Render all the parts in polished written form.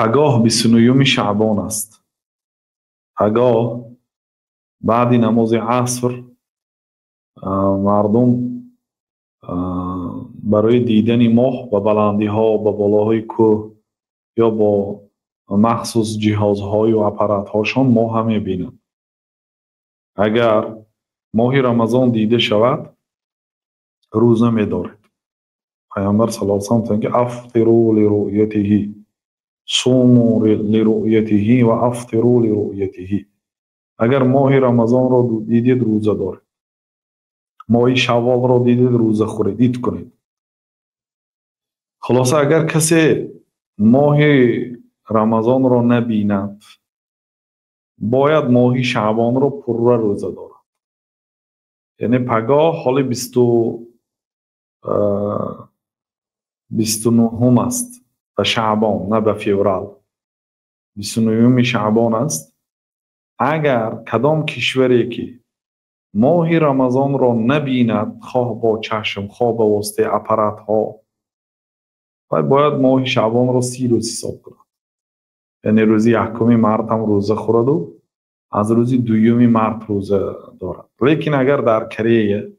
پگاه 29 شعبان است. پگاه بعد نماز عصر مردم برای دیدن ماه و بلندی ها و بالاهای کوه یا با مخصوص جهازهای و اپارات هاشان ماه هم میبینند. اگر ماه رمضان دیده شود روزه می‌دارد. پیامبر صلی الله علیه و سلم که افطروا لرؤیته صوموا لرؤیته و افطروا لرؤیته. اگر ماه رمضان را دیدید روزه دارید، ماه شوال را دیدید روزه خورید، عید کنید. خلاصه اگر کسی ماه رمضان را نبیند باید ماه شعبان را پرره روزه دارد. یعنی پگاه حال 29 است و شعبان، نه به فیورال، 29 شعبان است. اگر کدام کشوری که ماه رمضان را نبیند، خواه با چشم خواه با واسطه اپارات ها، باید ماه شعبان را 30 روز حساب کند. یعنی روزی 1 مارس هم روزه خورد و از روزی 2 مارس روزه دارد. لیکن اگر در کره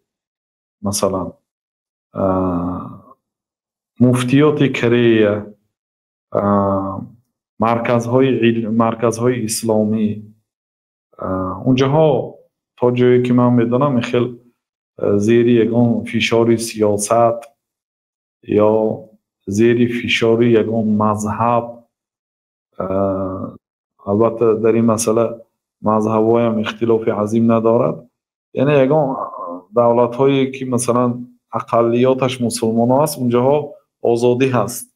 مثلا مفتیات کره، مرکزهای اسلامی، اونجاها تا جایی که من میدونم خیلی زیر یگان فشار سیاست یا زیر فشار یگان مذهب، البته در این مسئله مذهب‌های هم اختلاف عظیم ندارد، یعنی یگان دولت هایی که مثلا اقلیاتش مسلمان است اونجاها آزادی هست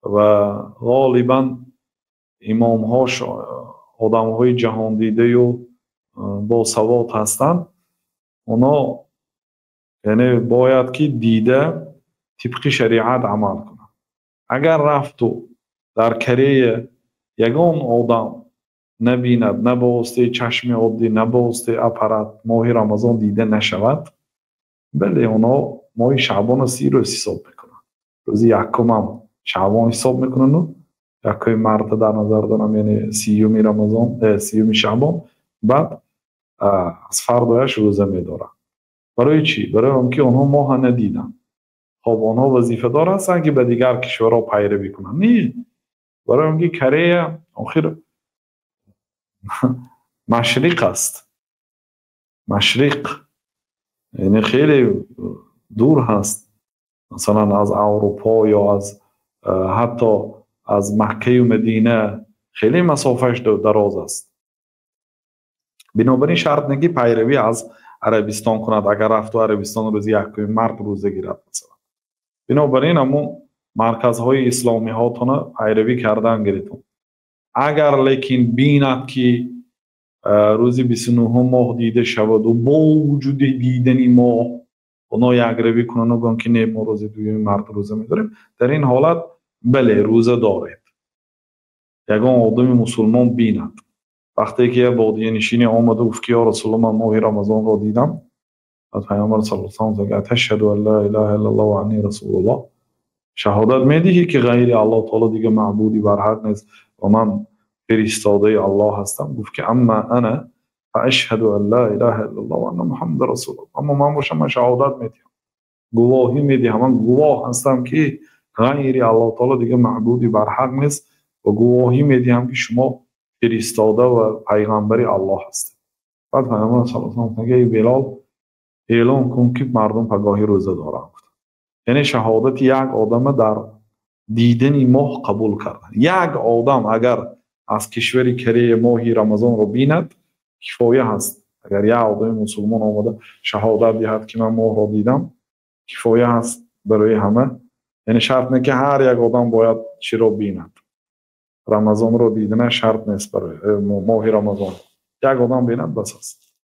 و غالبا امام هاش آدم های جهان دیده و با سواد هستند. اونا یعنی باید که دیده طبق شریعت عمل کنند. اگر رفت و در کره یگان آدم نبیند، نه با واسطه چشم عادی نه با واسطه اپارات ماه رمضان دیده نشود، بله اونا ماه شعبان 30 روز حساب میکنن. روزی 1 هم شعبان حساب میکنن و 1 مارس در نظر دارم، یعنی 30 رمضان 30 شعبان، بعد از فردایش روزه میدارن. برای چی؟ برای اینکه اونها ماه ندیدن. خب اونها وظیفه دار هستن که به دیگر کشورها پیروی کنن؟ نه، برای اینکه کره آخر مشرق است. مشرق یعنی خیلی دور هست، مثلا از اروپا یا از حتی از مکه و مدینه خیلی مسافش دراز است. بنابراین شرط نگی پیروی از عربستان کند. اگر رفت و عربستان روز 1 مارس روزه گیرد مثلا، بنابراین همون مرکزهای اسلامی هاتون پیروی کردن گریتون. اگر لیکن بیند که روزی 29 ماه دیده شود و با وجود دیدن ماه اونا یک روی کنن و بگن که نه ما روز 2 مارس روزه میداریم، در این حالت بله روزه دارید. یگان آدم مسلمان بیند وقتی که بادیه نشینی آمده گفت که یا رسول الله من ماه رمضان را دیدم، از پیامبر صلی الله علیه و سلم گفت اشهد ان لا اله الا الله و انی رسول الله، شهادت میدهی که غیر الله تعالی دیگه معبودی بر حق نیست و من فرستاده الله هستم. گفت که اما انا فاشهد ان لا اله الا الله و ان محمد رسول الله، اما من باشم من شهادت میدم، گواهی میدم، من گواه هستم که غیر الله تعالی دیگه معبودی بر حق نیست و گواهی میدم که شما فرستاده و پیغمبری الله هستید. بعد پیامبر صلی الله علیه و سلم میگه بلال اعلام کن که مردم پگاهی روزه دارند. یعنی شهادت یک آدم در دیدن ماه قبول کردن. یک آدم اگر از کشوری کره ماه رمضان رو بیند کفایه هست. اگر یک آدم مسلمان آمده شهادت دهد که من ماه رو دیدم کفایه هست برای همه. یعنی شرط نه که هر یک آدم باید چی رو بیند، رمضان رو دیدن شرط نیست. برای ماه رمضان یک آدم بیند بس است.